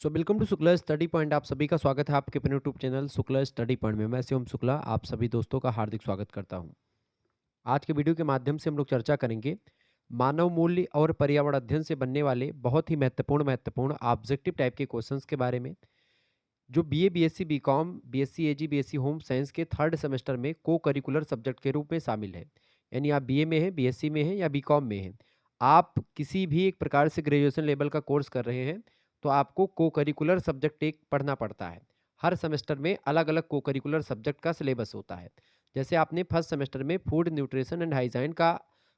Welcome to Shukla study point. आप सभी का स्वागत है आपके अपने YouTube channel Shukla study point में। मैं शिवम शुक्ला आप सभी दोस्तों का हार्दिक स्वागत करता हूं। आज के वीडियो के माध्यम से हम लोग चर्चा करेंगे मानव मूल्य और पर्यावरण अध्ययन से बनने वाले बहुत ही महत्वपूर्ण ऑब्जेक्टिव टाइप के क्वेश्चंस के बारे में, जो बीए, बीएससी, बीकॉम, बीएससी एजी, बीएससी होम साइंस के थर्ड सेमेस्टर में को करिकुलर सब्जेक्ट के रूप में शामिल है। यानी आप बीए में हैं, बीएससी में हैं या बीकॉम में हैं, आप किसी भी एक प्रकार से ग्रेजुएशन लेवल का कोर्स कर रहे हैं, तो आपको को करिकुलर सब्जेक्ट एक पढ़ना पड़ता है। हर सेमेस्टर में अलग अलग को करिकुलर सब्जेक्ट का सिलेबस होता है। जैसे आपने फर्स्ट सेमेस्टर में फूड न्यूट्रिशन एंड हाइजाइन का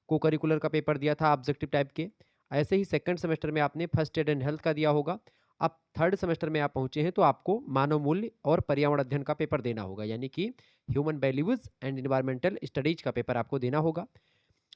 को करिकुलर का पेपर दिया था ऑब्जेक्टिव टाइप के, ऐसे ही सेकंड सेमेस्टर में आपने फर्स्ट एड एंड हेल्थ का दिया होगा। अब थर्ड सेमेस्टर में आप पहुंचे हैं तो आपको मानव मूल्य और पर्यावरण अध्ययन का पेपर देना होगा, यानी कि human values and environmental studies का पेपर आपको देना होगा।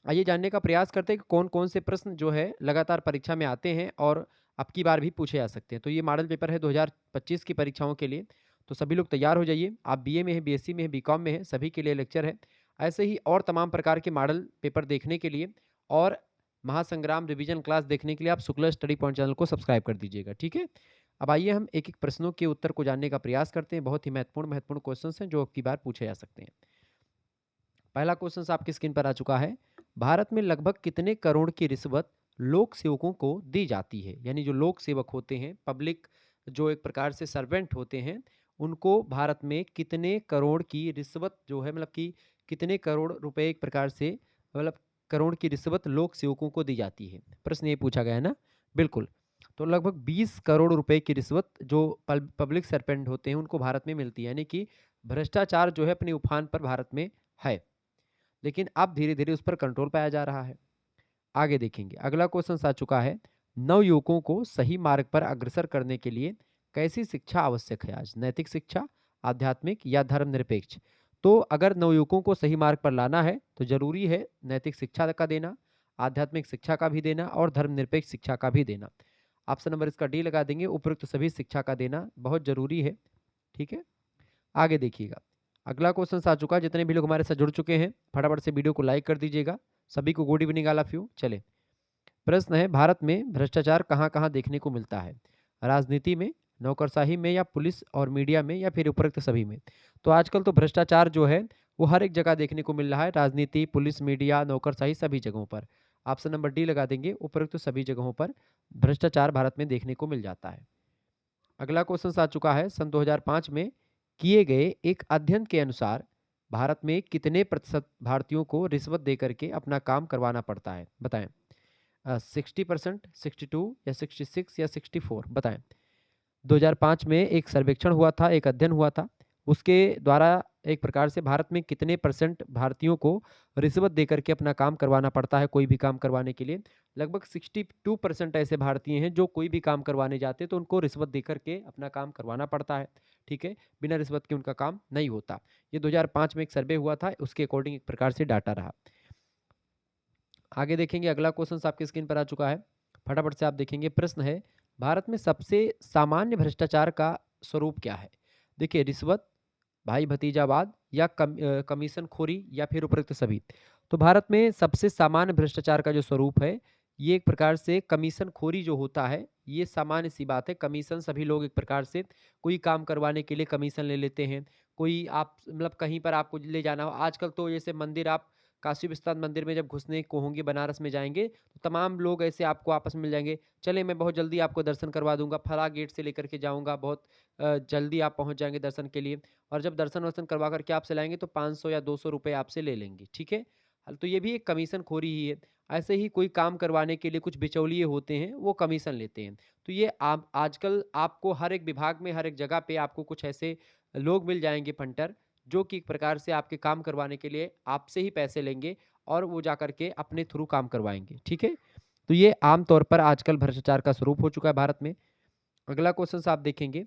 आइए जानने का प्रयास करते हैं कि कौन कौन से प्रश्न जो है लगातार परीक्षा में आते हैं और अब की बार भी पूछे जा सकते हैं। तो ये मॉडल पेपर है 2025 की परीक्षाओं के लिए। तो सभी लोग तैयार हो जाइए। आप बीए में हैं, बीएससी में हैं, बीकॉम में हैं, सभी के लिए लेक्चर है। ऐसे ही और तमाम प्रकार के मॉडल पेपर देखने के लिए और महासंग्राम रिवीजन क्लास देखने के लिए आप शुक्ला स्टडी पॉइंट चैनल को सब्सक्राइब कर दीजिएगा, ठीक है। अब आइए हम एक एक प्रश्नों के उत्तर को जानने का प्रयास करते हैं। बहुत ही महत्वपूर्ण क्वेश्चन हैं जो अब की बार पूछे जा सकते हैं। पहला क्वेश्चन आपकी स्क्रीन पर आ चुका है। भारत में लगभग कितने करोड़ की रिश्वत लोक सेवकों को दी जाती है? यानी जो लोक सेवक होते हैं, पब्लिक जो एक प्रकार से सर्वेंट होते हैं, उनको भारत में कितने करोड़ की रिश्वत जो है, मतलब कि कितने करोड़ रुपए एक प्रकार से, मतलब करोड़ की रिश्वत लोक सेवकों को दी जाती है? प्रश्न ये पूछा गया है ना। बिल्कुल। तो लगभग 20 करोड़ रुपए की रिश्वत जो पब्लिक सर्वेंट होते हैं उनको भारत में मिलती है। यानी कि भ्रष्टाचार जो है अपने उफान पर भारत में है, लेकिन अब धीरे-धीरे उस पर कंट्रोल पाया जा रहा है। आगे देखेंगे, अगला क्वेश्चन आ चुका है। नवयुवकों को सही मार्ग पर अग्रसर करने के लिए कैसी शिक्षा आवश्यक है आज? नैतिक शिक्षा, आध्यात्मिक या धर्मनिरपेक्ष? तो अगर नवयुवकों को सही मार्ग पर लाना है तो ज़रूरी है नैतिक शिक्षा का देना, आध्यात्मिक शिक्षा का भी देना और धर्मनिरपेक्ष शिक्षा का भी देना। ऑप्शन नंबर इसका डी लगा देंगे, उपयुक्त सभी शिक्षा का देना बहुत ज़रूरी है, ठीक है। आगे देखिएगा, अगला क्वेश्चन आ चुका है। जितने भी लोग हमारे साथ जुड़ चुके हैं, फटाफट से वीडियो को लाइक कर दीजिएगा। सभी को good evening all of you. चले, प्रश्न है, भारत में भ्रष्टाचार कहाँ-कहाँ देखने को मिलता है? राजनीति में, नौकरशाही में या पुलिस और मीडिया में या फिर उपरोक्त सभी में? तो आजकल तो भ्रष्टाचार जो है वो हर एक जगह देखने को मिल रहा है। राजनीति, पुलिस, मीडिया, नौकरशाही सभी जगहों पर। ऑप्शन नंबर डी लगा देंगे, उपरोक्त सभी जगहों पर भ्रष्टाचार भारत में देखने को मिल जाता है। अगला क्वेश्चन आ चुका है। सन 2005 में किए गए एक अध्ययन के अनुसार भारत में कितने प्रतिशत भारतीयों को रिश्वत देकर के अपना काम करवाना पड़ता है? बताएं। 60%, 62 या 66 या 64? बताएं। 2005 में एक सर्वेक्षण हुआ था, एक अध्ययन हुआ था। उसके द्वारा एक प्रकार से भारत में कितने परसेंट भारतीयों को रिश्वत देकर के अपना काम करवाना पड़ता है कोई भी काम करवाने के लिए? लगभग 62% ऐसे भारतीय हैं जो कोई भी काम करवाने जाते हैं तो उनको रिश्वत देकर के अपना काम करवाना पड़ता है, ठीक है। बिना रिश्वत के उनका काम नहीं होता। ये 2005 में एक सर्वे हुआ था, उसके अकॉर्डिंग एक प्रकार से डाटा रहा। आगे देखेंगे, अगला क्वेश्चन आपकी स्क्रीन पर आ चुका है। फटाफट से आप देखेंगे, प्रश्न है, भारत में सबसे सामान्य भ्रष्टाचार का स्वरूप क्या है? देखिए, रिश्वत, भाई भतीजावाद या कमीशन खोरी या फिर उपरोक्त सभी? तो भारत में सबसे सामान्य भ्रष्टाचार का जो स्वरूप है, ये एक प्रकार से कमीशन खोरी जो होता है, ये सामान्य सी बात है। कमीशन सभी लोग एक प्रकार से कोई काम करवाने के लिए कमीशन ले लेते हैं। कोई आप मतलब कहीं पर आपको ले जाना हो, आजकल तो जैसे मंदिर, आप काशी विश्वनाथ मंदिर में जब घुसने को होंगे, बनारस में जाएंगे तो तमाम लोग ऐसे आपको आपस में मिल जाएंगे। चले, मैं बहुत जल्दी आपको दर्शन करवा दूंगा, फला गेट से लेकर के जाऊंगा, बहुत जल्दी आप पहुंच जाएंगे दर्शन के लिए। और जब दर्शन वर्शन करवा करके आपसे लाएंगे तो 500 या 200 रुपये आपसे ले लेंगे, ठीक है। तो ये भी एक कमीशन खोरी ही है। ऐसे ही कोई काम करवाने के लिए कुछ बिचौलिए होते हैं, वो कमीशन लेते हैं। तो ये आप आजकल आपको हर एक विभाग में, हर एक जगह पे आपको कुछ ऐसे लोग मिल जाएंगे, फंटर, जो कि एक प्रकार से आपके काम करवाने के लिए आपसे ही पैसे लेंगे और वो जाकर के अपने थ्रू काम करवाएंगे, ठीक है। तो ये आम तौर पर आजकल भ्रष्टाचार का स्वरूप हो चुका है भारत में। अगला क्वेश्चन आप देखेंगे,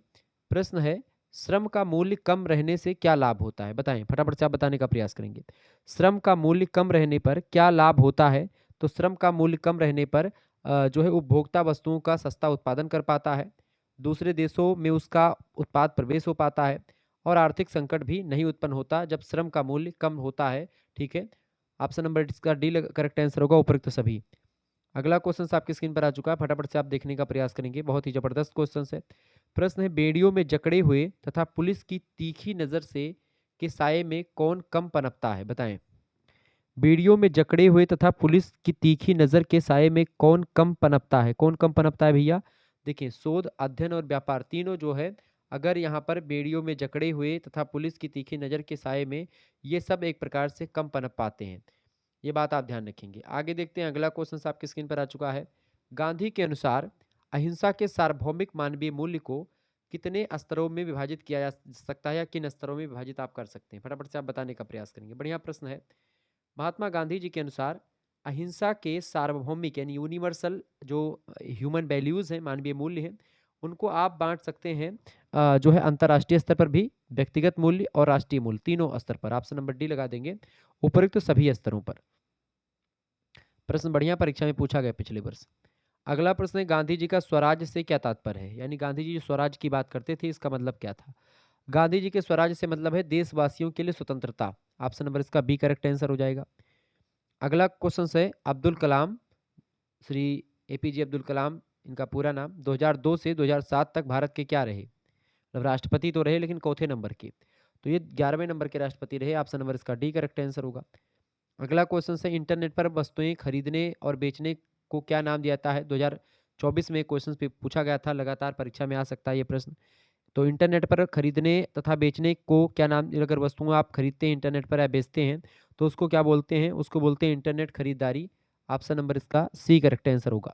प्रश्न है, श्रम का मूल्य कम रहने से क्या लाभ होता है? बताएं, फटाफट से आप बताने का प्रयास करेंगे। श्रम का मूल्य कम रहने पर क्या लाभ होता है? तो श्रम का मूल्य कम रहने पर जो है उपभोक्ता वस्तुओं का सस्ता उत्पादन कर पाता है, दूसरे देशों में उसका उत्पाद प्रवेश हो पाता है और आर्थिक संकट भी नहीं उत्पन्न होता जब श्रम का मूल्य कम होता है, ठीक है। ऑप्शन नंबर इसका डी करेक्ट आंसर होगा, उपयुक्त सभी। अगला क्वेश्चन आपकी स्क्रीन पर आ चुका है, फटाफट से आप देखने का प्रयास करेंगे। बहुत ही जबरदस्त क्वेश्चन है। प्रश्न है बेड़ियों में जकड़े हुए तथा पुलिस की तीखी नज़र से के साये में कौन कम पनपता है, बताएं। बेड़ियों में जकड़े हुए तथा पुलिस की तीखी नज़र के साये में कौन कम पनपता है, कौन कम पनपता है भैया। देखिए शोध, अध्ययन और व्यापार तीनों जो है, अगर यहाँ पर बेड़ियों में जकड़े हुए तथा पुलिस की तीखी नज़र के साये में, ये सब एक प्रकार से कम पनप पाते हैं। ये बात आप ध्यान रखेंगे। आगे देखते हैं, अगला क्वेश्चन आपकी स्क्रीन पर आ चुका है। गांधी के अनुसार अहिंसा के सार्वभौमिक मानवीय मूल्य को कितने स्तरों में विभाजित किया जा सकता है, या किन स्तरों में विभाजित आप कर सकते हैं, फटाफट से आप बताने का प्रयास करेंगे। बढ़िया प्रश्न है। महात्मा गांधी जी के अनुसार अहिंसा के सार्वभौमिक यानी यूनिवर्सल जो ह्यूमन वैल्यूज हैं, मानवीय मूल्य हैं, उनको आप बांट सकते हैं जो है अंतर्राष्ट्रीय स्तर पर भी, व्यक्तिगत मूल्य और राष्ट्रीय मूल्य, तीनों स्तर पर। ऑप्शन नंबर डी लगा देंगे, उपयुक्त सभी स्तरों पर। प्रश्न बढ़िया परीक्षा में पूछा गया पिछले वर्ष। अगला प्रश्न है, गांधी जी का स्वराज से क्या तात्पर्य है, यानी गांधी जी जो स्वराज की बात करते थे इसका मतलब क्या था। गांधी जी के स्वराज से मतलब है देशवासियों के लिए स्वतंत्रता। ऑप्शन नंबर इसका बी करेक्ट आंसर हो जाएगा। अगला क्वेश्चन है, अब्दुल कलाम, श्री एपीजे अब्दुल कलाम, इनका पूरा नाम 2002 से 2007 तक भारत के क्या रहे, मतलब राष्ट्रपति तो रहे लेकिन चौथे नंबर के, तो ये 11वें नंबर के राष्ट्रपति रहे। ऑप्शन नंबर इसका डी करेक्ट आंसर होगा। अगला क्वेश्चन है, इंटरनेट पर वस्तुएं खरीदने और बेचने को क्या नाम दिया जाता है। 2024 में क्वेश्चन पे पूछा गया था, लगातार परीक्षा में आ सकता है ये प्रश्न। तो इंटरनेट पर खरीदने तथा बेचने को क्या नाम, अगर वस्तुएं आप खरीदते हैं इंटरनेट पर या बेचते हैं तो उसको क्या बोलते हैं, उसको बोलते हैं इंटरनेट खरीदारी। ऑप्शन नंबर इसका सी करेक्ट आंसर होगा।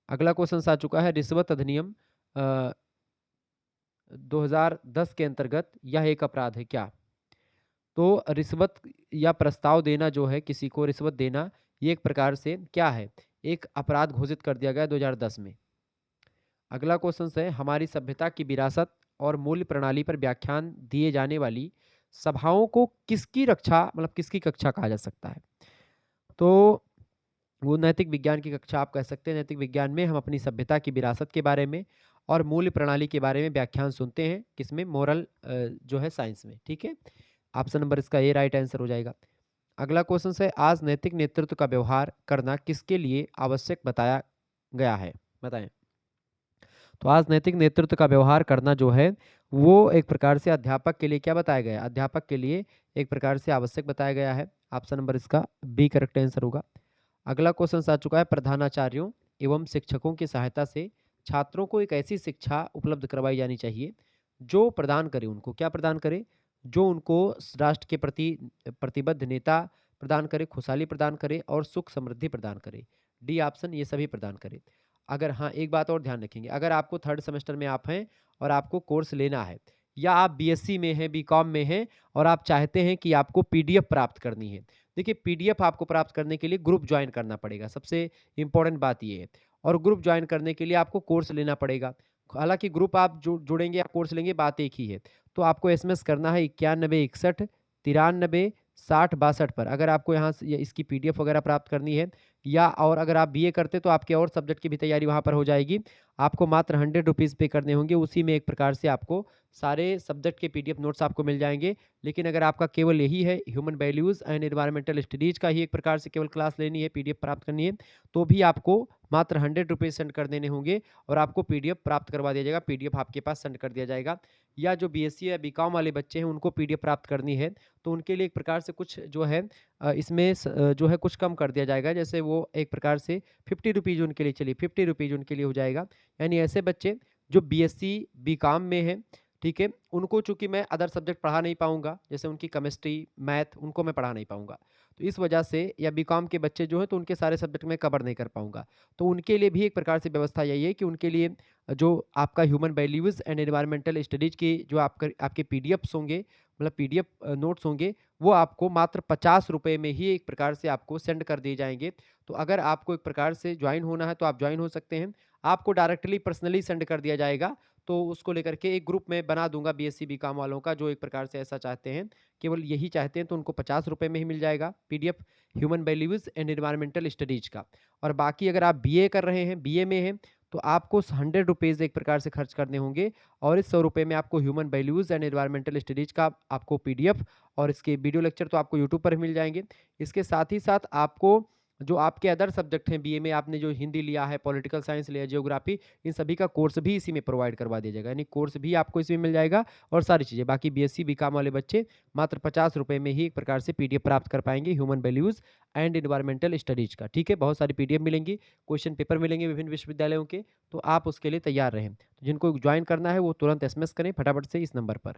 अगला क्वेश्चन आ चुका है, रिश्वत अधिनियम 2010 के अंतर्गत यह एक अपराध है क्या। तो रिश्वत या प्रस्ताव देना जो है, किसी को रिश्वत देना, ये एक प्रकार से क्या है, एक अपराध घोषित कर दिया गया 2010 में। अगला क्वेश्चन है, हमारी सभ्यता की विरासत और मूल्य प्रणाली पर व्याख्यान दिए जाने वाली सभाओं को किसकी रक्षा, मतलब किसकी कक्षा कहा जा सकता है। तो वो नैतिक विज्ञान की कक्षा आप कह सकते हैं। नैतिक विज्ञान में हम अपनी सभ्यता की विरासत के बारे में और मूल्य प्रणाली के बारे में व्याख्यान सुनते हैं, किसमें, मोरल जो है साइंस में, ठीक है। ऑप्शन नंबर इसका ए राइट आंसर हो जाएगा। अगला क्वेश्चन है, आज नैतिक नेतृत्व का व्यवहार करना किसके लिए आवश्यक बताया गया है, बताएं। तो आज नैतिक नेतृत्व का व्यवहार करना जो है वो एक प्रकार से अध्यापक के लिए क्या बताया गया है, अध्यापक के लिए एक प्रकार से आवश्यक बताया गया है। ऑप्शन नंबर इसका बी करेक्ट आंसर होगा। अगला क्वेश्चन आ चुका है, प्रधानाचार्यों एवं शिक्षकों की सहायता से छात्रों को एक ऐसी शिक्षा उपलब्ध करवाई जानी चाहिए जो प्रदान करे, उनको क्या प्रदान करे, जो उनको राष्ट्र के प्रति प्रतिबद्ध नेता प्रदान करे, खुशहाली प्रदान करे और सुख समृद्धि प्रदान करे। डी ऑप्शन ये सभी प्रदान करे। अगर हाँ, एक बात और ध्यान रखेंगे, अगर आपको थर्ड सेमेस्टर में आप हैं और आपको कोर्स लेना है, या आप बीएससी में हैं, बीकॉम में हैं और आप चाहते हैं कि आपको पीडीएफ प्राप्त करनी है, देखिए पीडीएफ आपको प्राप्त करने के लिए ग्रुप ज्वाइन करना पड़ेगा, सबसे इंपॉर्टेंट बात ये है। और ग्रुप ज्वाइन करने के लिए आपको कोर्स लेना पड़ेगा। हालांकि ग्रुप आप जुड़ेंगे या कोर्स लेंगे, बात एक ही है। तो आपको एसएमएस करना है 9161 93 60 62 पर, अगर आपको यहाँ से इसकी पीडीएफ वगैरह प्राप्त करनी है। या और अगर आप बीए करते तो आपके और सब्जेक्ट की भी तैयारी वहाँ पर हो जाएगी। आपको मात्र 100 रुपीज़ पे करने होंगे, उसी में एक प्रकार से आपको सारे सब्जेक्ट के पीडीएफ नोट्स आपको मिल जाएंगे। लेकिन अगर आपका केवल यही है, human values and environmental studies का ही एक प्रकार से केवल क्लास लेनी है, पीडीएफ प्राप्त करनी है, तो भी आपको मात्र 100 रुपीज़ सेंड कर देने होंगे और आपको पीडीएफ प्राप्त करवा दिया जाएगा, पीडीएफ आपके पास सेंड कर दिया जाएगा। या जो बीएससी या बीकॉम वाले बच्चे हैं उनको पीडीएफ प्राप्त करनी है, तो उनके लिए एक प्रकार से कुछ जो है इसमें जो है कुछ कम कर दिया जाएगा। जैसे वो एक प्रकार से 50 रुपीज़ उनके लिए, चलिए 50 रुपीज़ उनके लिए हो जाएगा। यानी ऐसे बच्चे जो बीएससी बीकॉम में हैं, ठीक है, उनको चूंकि मैं अदर सब्जेक्ट पढ़ा नहीं पाऊंगा, जैसे उनकी केमिस्ट्री मैथ उनको मैं पढ़ा नहीं पाऊंगा, तो इस वजह से, या बीकॉम के बच्चे जो हैं तो उनके सारे सब्जेक्ट में कवर नहीं कर पाऊंगा, तो उनके लिए भी एक प्रकार से व्यवस्था यही है कि उनके लिए जो आपका human values and environmental studies की जो आपके पीडीएफ्स होंगे, मतलब पीडीएफ नोट्स होंगे, वो आपको मात्र 50 रुपये में ही एक प्रकार से आपको सेंड कर दिए जाएंगे। तो अगर आपको एक प्रकार से ज्वाइन होना है तो आप ज्वाइन हो सकते हैं। आपको डायरेक्टली पर्सनली सेंड कर दिया जाएगा, तो उसको लेकर के एक ग्रुप में बना दूंगा बीएससी बीकॉम वालों का, जो एक प्रकार से ऐसा चाहते हैं, केवल यही चाहते हैं, तो उनको 50 रुपये में ही मिल जाएगा PDF human values and environmental studies का। और बाकी अगर आप बीए कर रहे हैं, बीए में हैं, तो आपको 100 रुपीज़ एक प्रकार से खर्च करने होंगे और इस 100 रुपये में आपको human values and environmental studies का आपको पीडीएफ और इसके वीडियो लेक्चर तो आपको यूट्यूब पर मिल जाएंगे। इसके साथ ही साथ आपको जो आपके अदर सब्जेक्ट हैं बीए में, आपने जो हिंदी लिया है, पॉलिटिकल साइंस लिया, ज्योग्राफी, इन सभी का कोर्स भी इसी में प्रोवाइड करवा दिया जाएगा। यानी कोर्स भी आपको इसमें मिल जाएगा और सारी चीज़ें। बाकी बीएससी बीकॉम वाले बच्चे मात्र ₹50 में ही एक प्रकार से पीडीएफ प्राप्त कर पाएंगे human values and environmental studies का। ठीक है, बहुत सारी पीडीएफ मिलेंगी, क्वेश्चन पेपर मिलेंगे विभिन्न विश्वविद्यालयों के, तो आप उसके लिए तैयार रहें। तो जिनको ज्वाइन करना है वो तुरंत एसएमएस करें फटाफट से इस नंबर पर।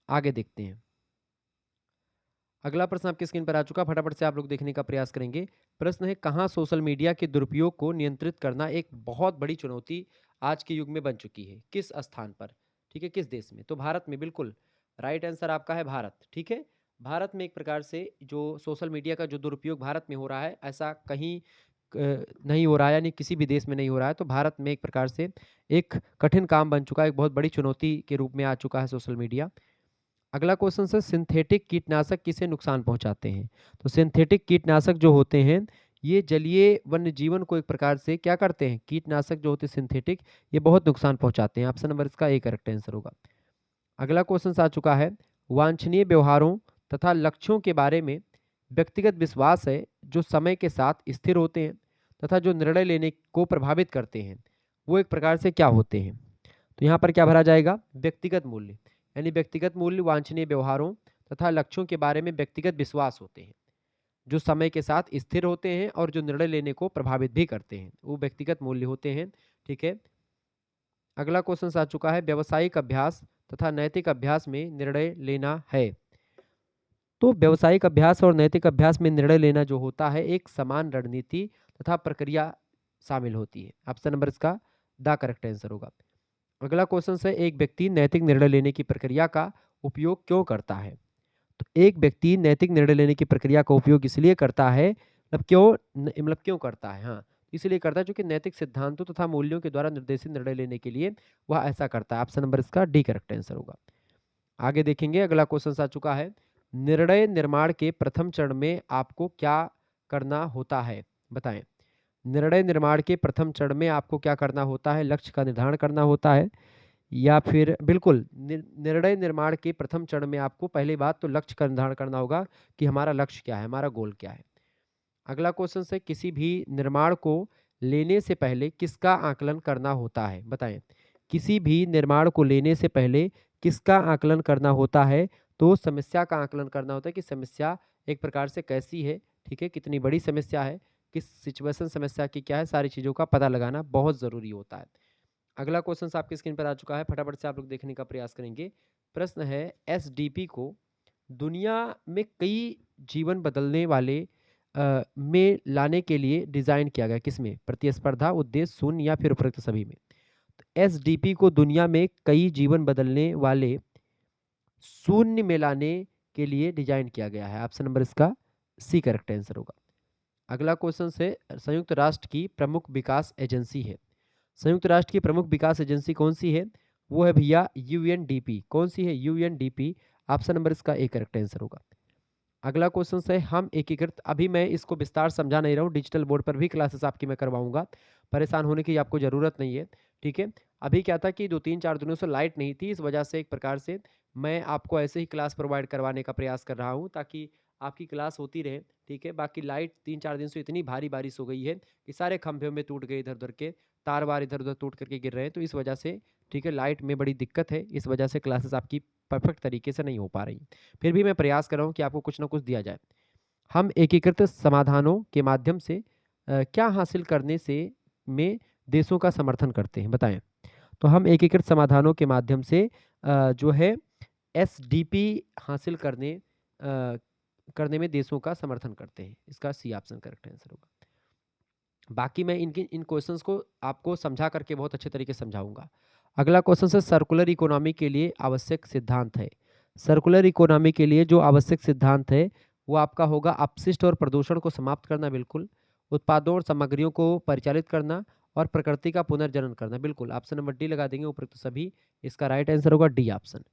आगे देखते हैं। अगला प्रश्न आपकी स्क्रीन पर आ चुका, फटाफट से आप लोग देखने का प्रयास करेंगे। प्रश्न है, कहाँ सोशल मीडिया के दुरुपयोग को नियंत्रित करना एक बहुत बड़ी चुनौती आज के युग में बन चुकी है? किस स्थान पर? ठीक है, किस देश में? तो भारत में, बिल्कुल राइट आंसर आपका है भारत। ठीक है, भारत में एक प्रकार से जो सोशल मीडिया का जो दुरुपयोग भारत में हो रहा है, ऐसा कहीं नहीं हो रहा है, यानी किसी भी देश में नहीं हो रहा है। तो भारत में एक प्रकार से एक कठिन काम बन चुका है, एक बहुत बड़ी चुनौती के रूप में आ चुका है सोशल मीडिया। अगला क्वेश्चन है, सिंथेटिक कीटनाशक किसे नुकसान पहुंचाते हैं? तो सिंथेटिक कीटनाशक जो होते हैं ये जलीय वन्य जीवन को एक प्रकार से क्या करते हैं? कीटनाशक जो होते हैं सिंथेटिक, ये बहुत नुकसान पहुंचाते हैं। ऑप्शन नंबर इसका ए करेक्ट आंसर होगा। अगला क्वेश्चन आ चुका है, वांछनीय व्यवहारों तथा लक्ष्यों के बारे में व्यक्तिगत विश्वास है जो समय के साथ स्थिर होते हैं तथा जो निर्णय लेने को प्रभावित करते हैं, वो एक प्रकार से क्या होते हैं? तो यहाँ पर क्या भरा जाएगा? व्यक्तिगत मूल्य। यानी व्यक्तिगत मूल्य वांछनीय व्यवहारों तथा लक्ष्यों के बारे में व्यक्तिगत विश्वास होते हैं जो समय के साथ स्थिर होते हैं और जो निर्णय लेने को प्रभावित भी करते हैं, वो व्यक्तिगत मूल्य होते हैं। ठीक है, अगला क्वेश्चन आ चुका है, व्यवसायिक अभ्यास तथा नैतिक अभ्यास में निर्णय लेना है। तो व्यवसायिक अभ्यास और नैतिक अभ्यास में निर्णय लेना जो होता है, एक समान रणनीति तथा प्रक्रिया शामिल होती है। ऑप्शन नंबर इसका द करेक्ट आंसर होगा। अगला क्वेश्चन है, एक व्यक्ति नैतिक निर्णय लेने की प्रक्रिया का उपयोग क्यों करता है? तो एक व्यक्ति नैतिक निर्णय लेने की प्रक्रिया का उपयोग इसलिए करता है, मतलब क्यों करता है? हाँ, इसलिए करता है क्योंकि नैतिक सिद्धांतों तथा मूल्यों के द्वारा निर्देशित निर्णय लेने के लिए वह ऐसा करता है। ऑप्शन नंबर इसका डी करेक्ट आंसर होगा। आगे देखेंगे, अगला क्वेश्चन आ चुका है, निर्णय निर्माण के प्रथम चरण में आपको क्या करना होता है? बताएं। निर्णय निर्माण के प्रथम चरण में आपको क्या करना होता है? लक्ष्य का निर्धारण करना होता है, या फिर बिल्कुल निर्णय निर्माण के प्रथम चरण में आपको पहली बात तो लक्ष्य का निर्धारण करना होगा कि हमारा लक्ष्य क्या है, हमारा गोल क्या है। अगला क्वेश्चन है, किसी भी निर्माण को लेने से पहले किसका आकलन करना होता है? बताएं। किसी भी निर्माण को लेने से पहले किसका आकलन करना होता है? तो समस्या का आकलन करना होता है कि समस्या एक प्रकार से कैसी है, ठीक है, कितनी बड़ी समस्या है, किस सिचुएशन समस्या की क्या है, सारी चीज़ों का पता लगाना बहुत ज़रूरी होता है। अगला क्वेश्चन आपकी स्क्रीन पर आ चुका है, फटाफट से आप लोग देखने का प्रयास करेंगे। प्रश्न है, एसडीपी को दुनिया में कई जीवन बदलने वाले में लाने के लिए डिजाइन किया गया, किसमें? प्रतिस्पर्धा, उद्देश्य, शून्य या फिर उपरोक्त सभी में? तो एसडीपी को दुनिया में कई जीवन बदलने वाले शून्य में लाने के लिए डिजाइन किया गया है। ऑप्शन नंबर इसका सी करेक्ट आंसर होगा। अगला क्वेश्चन से, संयुक्त राष्ट्र की प्रमुख विकास एजेंसी है। संयुक्त राष्ट्र की प्रमुख विकास एजेंसी कौन सी है? वो है भैया यूएनडीपी। कौन सी है? यूएनडीपी। ऑप्शन नंबर इसका ए करेक्ट आंसर होगा। अगला क्वेश्चन है, हम एकीकृत, अभी मैं इसको विस्तार समझा नहीं रहा हूँ, डिजिटल बोर्ड पर भी क्लासेस आपकी मैं करवाऊंगा, परेशान होने की आपको ज़रूरत नहीं है। ठीक है, अभी क्या था कि 2-3-4 दिनों से लाइट नहीं थी, इस वजह से एक प्रकार से मैं आपको ऐसे ही क्लास प्रोवाइड करवाने का प्रयास कर रहा हूँ ताकि आपकी क्लास होती रहे। ठीक है, बाकी लाइट 3-4 दिन से इतनी भारी बारिश हो गई है कि सारे खंभे में टूट गए, इधर उधर के तार वार इधर उधर टूट करके गिर रहे हैं, तो इस वजह से ठीक है लाइट में बड़ी दिक्कत है, इस वजह से क्लासेस आपकी परफेक्ट तरीके से नहीं हो पा रही। फिर भी मैं प्रयास कर रहा हूँ कि आपको कुछ ना कुछ दिया जाए। हम एकीकृत समाधानों के माध्यम से क्या हासिल करने से में देशों का समर्थन करते हैं? बताएं। तो हम एकीकृत समाधानों के माध्यम से जो है एसडीपी हासिल करने में देशों का समर्थन करते हैं। इसका सी ऑप्शन करेक्ट आंसर होगा। बाकी मैं इन क्वेश्चंस को आपको समझा करके बहुत अच्छे तरीके से समझाऊंगा। अगला क्वेश्चन है, सर्कुलर इकोनॉमी के लिए आवश्यक सिद्धांत है। सर्कुलर इकोनॉमी के लिए जो आवश्यक सिद्धांत है वो आपका होगा, अपशिष्ट और प्रदूषण को समाप्त करना, बिल्कुल, उत्पादों और सामग्रियों को परिचालित करना और प्रकृति का पुनर्जनन करना, बिल्कुल, ऑप्शन नंबर डी लगा देंगे उपरोक्त सभी। इसका राइट आंसर होगा डी ऑप्शन।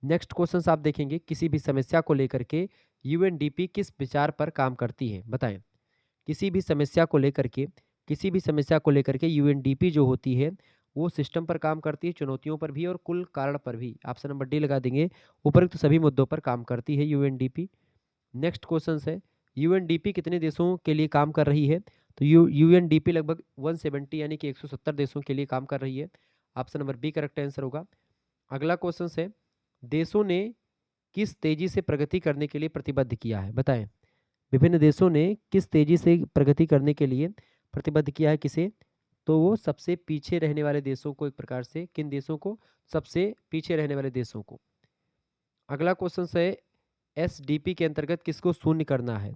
नेक्स्ट क्वेश्चन आप देखेंगे, किसी भी समस्या को लेकर के यूएनडीपी किस विचार पर काम करती है? बताएं। किसी भी समस्या को लेकर के यूएनडीपी जो होती है वो सिस्टम पर काम करती है, चुनौतियों पर भी और कुल कारण पर भी। ऑप्शन नंबर डी लगा देंगे, उपरोक्त सभी मुद्दों पर काम करती है यूएनडीपी। नेक्स्ट क्वेश्चन है, यूएनडीपी कितने देशों के लिए काम कर रही है? तो यूएनडीपी लगभग 170 यानी कि 170 देशों के लिए काम कर रही है। Option number B correct answer होगा। अगला क्वेश्चन है, देशों ने किस तेजी से प्रगति करने के लिए प्रतिबद्ध किया है? बताएं। विभिन्न देशों ने किस तेजी से प्रगति करने के लिए प्रतिबद्ध किया है किसे? तो वो सबसे पीछे रहने वाले देशों को, एक प्रकार से किन देशों को? सबसे पीछे रहने वाले देशों को। अगला क्वेश्चन है, एसडीपी के अंतर्गत किसको शून्य करना है?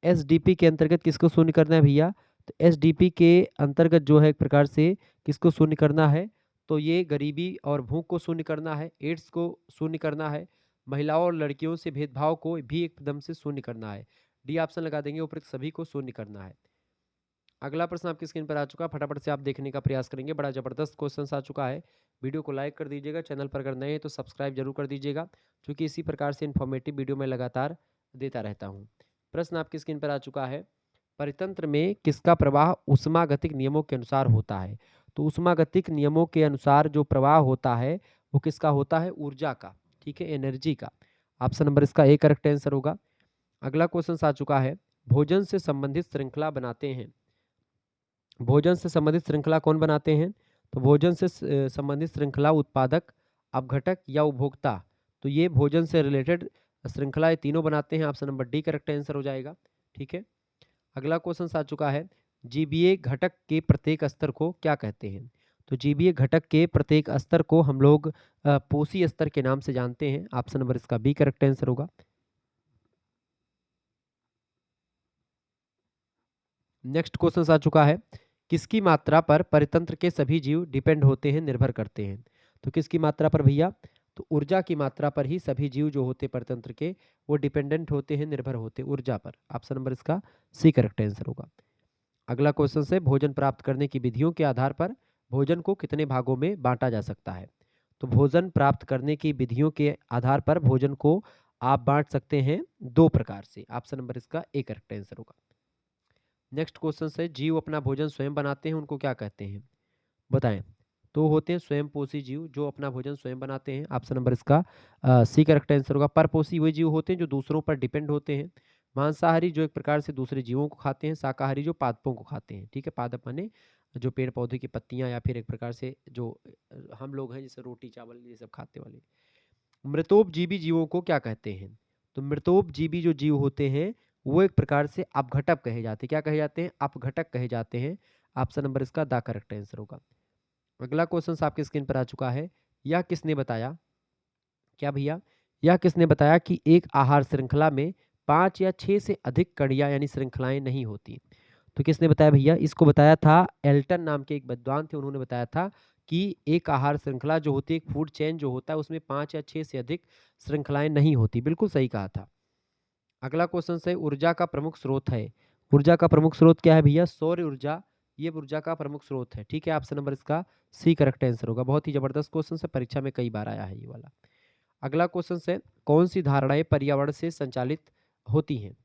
एसडीपी के अंतर्गत किसको शून्य करना है भैया? तो एसडीपी के अंतर्गत जो है एक प्रकार से किसको शून्य करना है? तो ये गरीबी और भूख को शून्य करना है, एड्स को शून्य करना है, महिलाओं और लड़कियों से भेदभाव को भी एकदम से शून्य करना है। डी ऑप्शन लगा देंगे, उपरोक्त सभी को शून्य करना है। अगला प्रश्न आपकी स्क्रीन पर आ चुका है, फटाफट से आप देखने का प्रयास करेंगे। बड़ा जबरदस्त क्वेश्चन आ चुका है। वीडियो को लाइक कर दीजिएगा, चैनल पर अगर नए हैं तो सब्सक्राइब जरूर कर दीजिएगा, क्योंकि इसी प्रकार से इन्फॉर्मेटिव वीडियो मैं लगातार देता रहता हूँ। प्रश्न आपकी स्क्रीन पर आ चुका है, परितंत्र में किसका प्रवाह उष्मागतिक नियमों के अनुसार होता है? तो उष्मागतिक नियमों के अनुसार जो प्रवाह होता है वो किसका होता है? ऊर्जा का, ठीक है, एनर्जी का। ऑप्शन नंबर इसका ए करेक्ट आंसर होगा। अगला क्वेश्चन आ चुका है, भोजन से संबंधित श्रृंखला बनाते हैं। भोजन से संबंधित श्रृंखला कौन बनाते हैं? तो भोजन से संबंधित श्रृंखला उत्पादक, अपघटक या उपभोक्ता। तो ये भोजन से रिलेटेड श्रृंखला तीनों बनाते हैं। Option number D correct answer हो जाएगा, ठीक है। अगला क्वेश्चन आ चुका है, जीबीए घटक के प्रत्येक स्तर को क्या कहते हैं? तो जीबीए घटक के प्रत्येक स्तर को हम लोग पोषी स्तर के नाम से जानते हैं। ऑप्शन नंबर इसका बी करेक्ट आंसर होगा। नेक्स्ट क्वेश्चन आ चुका है, किसकी मात्रा पर परितंत्र के सभी जीव डिपेंड होते हैं, निर्भर करते हैं? तो किसकी मात्रा पर भैया? तो ऊर्जा की मात्रा पर ही सभी जीव जो होते परितंत्र के वो डिपेंडेंट होते हैं, निर्भर होते ऊर्जा पर। ऑप्शन नंबर इसका सी करेक्ट आंसर होगा। अगला क्वेश्चन से, भोजन प्राप्त करने की विधियों के आधार पर भोजन को कितने भागों में बांटा जा सकता है? तो भोजन प्राप्त करने की विधियों के आधार पर भोजन को आप बांट सकते हैं दो प्रकार से। ऑप्शन नंबर इसका ए करेक्ट आंसर होगा। नेक्स्ट क्वेश्चन है, जीव अपना भोजन स्वयं बनाते हैं, उनको क्या कहते हैं? बताएं। तो होते हैं स्वयं पोषी जीव, जो अपना भोजन स्वयं बनाते हैं। ऑप्शन नंबर इसका सी करेक्ट आंसर होगा। परपोषी वही जीव होते हैं जो दूसरों पर डिपेंड होते हैं। मांसाहारी जो एक प्रकार से दूसरे जीवों को खाते हैं। शाकाहारी जो पादपों को खाते हैं, ठीक है। पादप माने जो पेड़ पौधे की पत्तियां या फिर एक प्रकार से जो हम लोग हैं जैसे रोटी चावल ये सब खाते वाले। मृतोपजीवी जीवों को क्या कहते हैं? तो मृतोपजीवी जो जीव होते हैं वो एक प्रकार से अपघटक कहे जाते हैं। क्या कहे जाते हैं? अपघटक कहे जाते हैं। ऑप्शन नंबर इसका द करेक्ट आंसर होगा। अगला क्वेश्चन आपके स्क्रीन पर आ चुका है, यह किसने बताया? क्या भैया? यह किसने बताया कि एक आहार श्रृंखला में 5 या 6 से अधिक कड़ियां यानी श्रृंखलाएं नहीं होती? तो किसने बताया भैया? इसको बताया था एल्टन नाम के एक विद्वान थे, उन्होंने बताया था कि एक आहार श्रृंखला जो होती है, एक फूड चेन जो होता है, उसमें 5 या 6 से अधिक श्रृंखलाएं नहीं होती। बिल्कुल सही कहा था। अगला क्वेश्चन है, ऊर्जा का प्रमुख स्रोत है। ऊर्जा का प्रमुख स्रोत क्या है भैया? सौर ऊर्जा, ये ऊर्जा का प्रमुख स्रोत है, ठीक है। ऑप्शन नंबर इसका सी करेक्ट आंसर होगा। बहुत ही जबरदस्त क्वेश्चन है, परीक्षा में कई बार आया है ये वाला। अगला क्वेश्चन है, कौन सी धारणाएं पर्यावरण से संचालित होती हैं?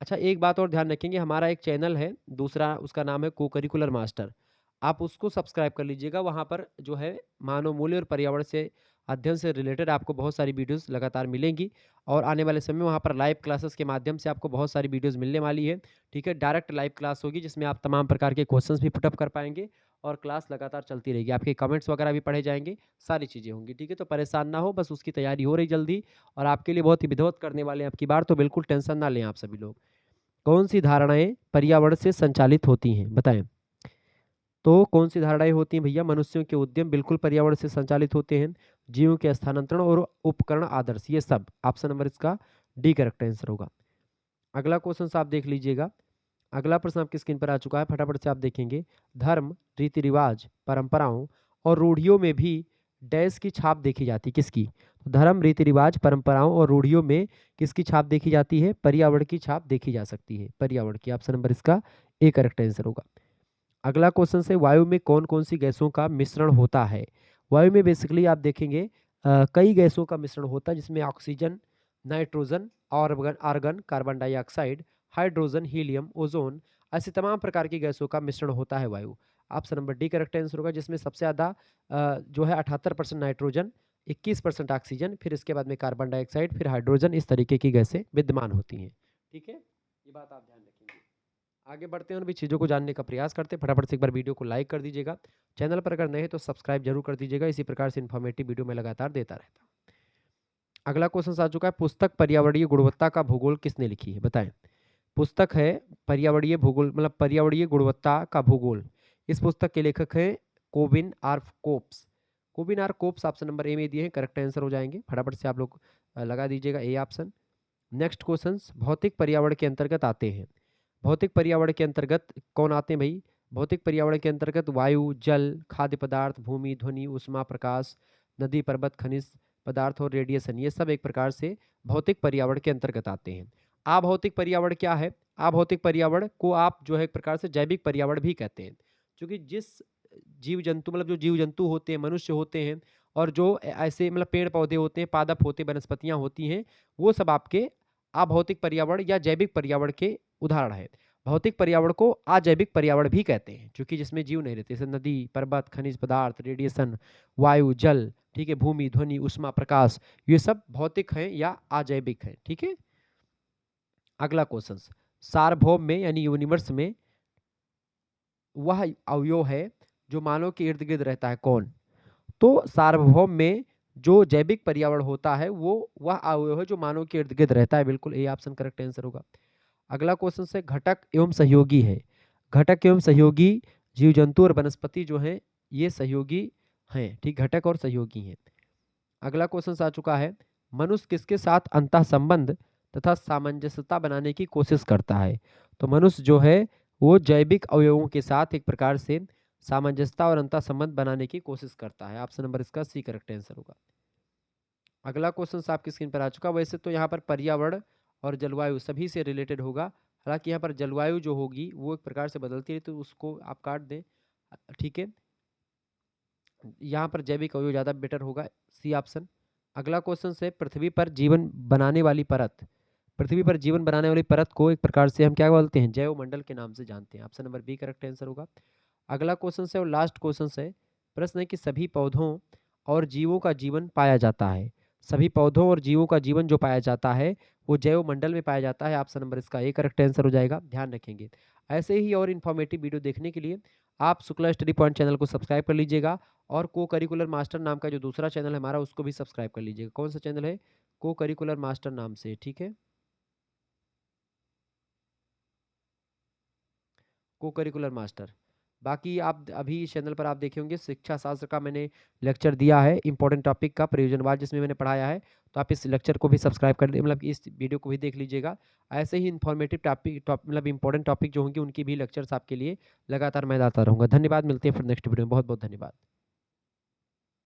अच्छा, एक बात और ध्यान रखेंगे, हमारा एक चैनल है दूसरा, उसका नाम है को करिकुलर मास्टर। आप उसको सब्सक्राइब कर लीजिएगा। वहाँ पर जो है मानव मूल्य और पर्यावरण से अध्ययन से रिलेटेड आपको बहुत सारी वीडियोस लगातार मिलेंगी, और आने वाले समय में वहाँ पर लाइव क्लासेस के माध्यम से आपको बहुत सारी वीडियोस मिलने वाली है, ठीक है। डायरेक्ट लाइव क्लास होगी जिसमें आप तमाम प्रकार के क्वेश्चंस भी पुटअप कर पाएंगे, और क्लास लगातार चलती रहेगी। आपके कमेंट्स वगैरह भी पढ़े जाएंगे, सारी चीज़ें होंगी, ठीक है। तो परेशान ना हो, बस उसकी तैयारी हो रही जल्दी, और आपके लिए बहुत ही विधिवत करने वाले हैं आपकी बार, तो बिल्कुल टेंशन ना लें आप सभी लोग। कौन सी धारणाएं पर्यावरण से संचालित होती हैं? बताएं। तो कौन सी धारणाएं होती हैं भैया? मनुष्यों के उद्यम बिल्कुल पर्यावरण से संचालित होते हैं। जीवों के स्थानांतरण और उपकरण आदर्श, ये सब। ऑप्शन नंबर इसका डी करेक्ट आंसर होगा। अगला क्वेश्चन आप देख लीजिएगा। अगला प्रश्न आपकी स्क्रीन पर आ चुका है, फटाफट से आप देखेंगे। धर्म, रीति रिवाज, परंपराओं और रूढ़ियों में भी डैश की छाप देखी जाती है, किसकी? तो धर्म, रीति रिवाज, परंपराओं और रूढ़ियों में किसकी छाप देखी जाती है? पर्यावरण की छाप देखी जा सकती है, पर्यावरण की। ऑप्शन नंबर इसका ए करेक्ट आंसर होगा। अगला क्वेश्चन से, वायु में कौन कौन सी गैसों का मिश्रण होता है? वायु में बेसिकली आप देखेंगे कई गैसों का मिश्रण होता है, जिसमें oxygen, nitrogen, argon argon carbon dioxide, hydrogen, helium, ozone, ऐसे तमाम प्रकार की गैसों का मिश्रण होता है वायु। Option number D correct answer होगा, जिसमें सबसे ज़्यादा जो है 78% नाइट्रोजन, 21% ऑक्सीजन, फिर इसके बाद में कार्बन डाइऑक्साइड, फिर हाइड्रोजन, इस तरीके की गैसें विद्यमान होती हैं, ठीक है। ये ये बात आप ध्यान रखेंगे। आगे बढ़ते हैं और भी चीज़ों को जानने का प्रयास करते हैं। फटाफट से एक बार वीडियो को लाइक कर दीजिएगा। चैनल पर अगर नए हैं तो सब्सक्राइब जरूर कर दीजिएगा। इसी प्रकार से इन्फॉर्मेटिव वीडियो मैं लगातार देता रहता हूँ। अगला क्वेश्चन आ चुका है, पुस्तक पर्यावरणीय गुणवत्ता का भूगोल किसने लिखी है, बताएं। पुस्तक है पर्यावरणीय भूगोल, मतलब पर्यावरणीय गुणवत्ता का भूगोल। इस पुस्तक के लेखक हैं Kobin R Kops. Kobin R Kops option number A में दिए हैं, करेक्ट आंसर हो जाएंगे। फटाफट से आप लोग लगा दीजिएगा ए ऑप्शन। नेक्स्ट क्वेश्चन, भौतिक पर्यावरण के अंतर्गत आते हैं। भौतिक पर्यावरण के अंतर्गत कौन आते हैं भाई? भौतिक पर्यावरण के अंतर्गत वायु, जल, खाद्य पदार्थ, भूमि, ध्वनि, ऊष्मा, प्रकाश, नदी, पर्वत, खनिज पदार्थ और रेडिएशन, ये सब एक प्रकार से भौतिक पर्यावरण के अंतर्गत आते हैं। अभौतिक पर्यावरण क्या है? अभौतिक पर्यावरण को आप जो है एक प्रकार से जैविक पर्यावरण भी कहते हैं, क्योंकि जिस जीव जंतु, मतलब जो जीव जंतु होते हैं, मनुष्य होते हैं, और जो ऐसे मतलब पेड़ पौधे होते हैं, पादप होते हैं, वनस्पतियां होती हैं, वो सब आपके अभौतिक पर्यावरण या जैविक पर्यावरण के उदाहरण है। भौतिक पर्यावरण को अजैविक पर्यावरण भी कहते हैं, क्योंकि जिसमें जीव नहीं रहते, जैसे नदी, पर्वत, खनिज पदार्थ, रेडिएशन, वायु, जल, ठीक है, भूमि, ध्वनि, ऊष्मा, प्रकाश, ये सब भौतिक हैं या अजैविक हैं। ठीक है। अगला क्वेश्चन, सार्वभौम में यानी यूनिवर्स में वह अवयव है जो मानव के इर्द गिर्द रहता है, कौन? तो सार्वभौम में जो जैविक पर्यावरण होता है वो वह अवयव है जो मानव के इर्द गिर्द रहता है। बिल्कुल ए ऑप्शन करेक्ट आंसर होगा। अगला क्वेश्चन से, घटक एवं सहयोगी है। घटक एवं सहयोगी जीव जंतु और वनस्पति जो हैं ये सहयोगी हैं, ठीक, घटक और सहयोगी हैं। अगला क्वेश्चन आ चुका है, मनुष्य किसके साथ अंतः संबंध तथा सामंजस्यता बनाने की कोशिश करता है? तो मनुष्य जो है वो जैविक अवयवों के साथ एक प्रकार से सामंजस्यता और अंतः संबंध बनाने की कोशिश करता है। ऑप्शन नंबर इसका सी करेक्ट आंसर होगा। अगला क्वेश्चन आपकी स्क्रीन पर आ चुका। वैसे तो यहाँ पर पर्यावरण और जलवायु सभी से रिलेटेड होगा, हालांकि यहाँ पर जलवायु जो होगी वो एक प्रकार से बदलती है, तो उसको आप काट दें, ठीक है। यहाँ पर जैविक अवयव ज़्यादा बेटर होगा, सी ऑप्शन। अगला क्वेश्चन है, पृथ्वी पर जीवन बनाने वाली परत। पृथ्वी पर जीवन बनाने वाली परत को एक प्रकार से हम क्या बोलते हैं? जैव मंडल के नाम से जानते हैं। Option number B correct answer होगा। अगला क्वेश्चन है और लास्ट क्वेश्चन है, प्रश्न है कि सभी पौधों और जीवों का जीवन पाया जाता है। सभी पौधों और जीवों का जीवन जो पाया जाता है वो जैव मंडल में पाया जाता है। ऑप्शन नंबर इसका ए करेक्ट आंसर हो जाएगा, ध्यान रखेंगे। ऐसे ही और इन्फॉर्मेटिव वीडियो देखने के लिए आप शुक्ला स्टडी पॉइंट चैनल को सब्सक्राइब कर लीजिएगा, और को करिकुलर मास्टर नाम का जो दूसरा चैनल है हमारा उसको भी सब्सक्राइब कर लीजिएगा। कौन सा चैनल है? को करिकुलर मास्टर नाम से, ठीक है, को करिकुलर मास्टर। बाकी आप अभी इस चैनल पर आप देखे होंगे शिक्षा शास्त्र का मैंने लेक्चर दिया है, इंपॉर्टेंट टॉपिक का प्रयोजनवाद, जिसमें मैंने पढ़ाया है। तो आप इस लेक्चर को भी सब्सक्राइब कर मतलब इस वीडियो को भी देख लीजिएगा। ऐसे ही इंफॉर्मेटिव टॉपिक मतलब इंपॉर्टेंट टॉपिक जो होंगे उनकी भी लेक्चर्स आपके लिए लगातार मैं लाता रहूँगा। धन्यवाद, मिलते हैं फिर नेक्स्ट वीडियो में। बहुत बहुत धन्यवाद।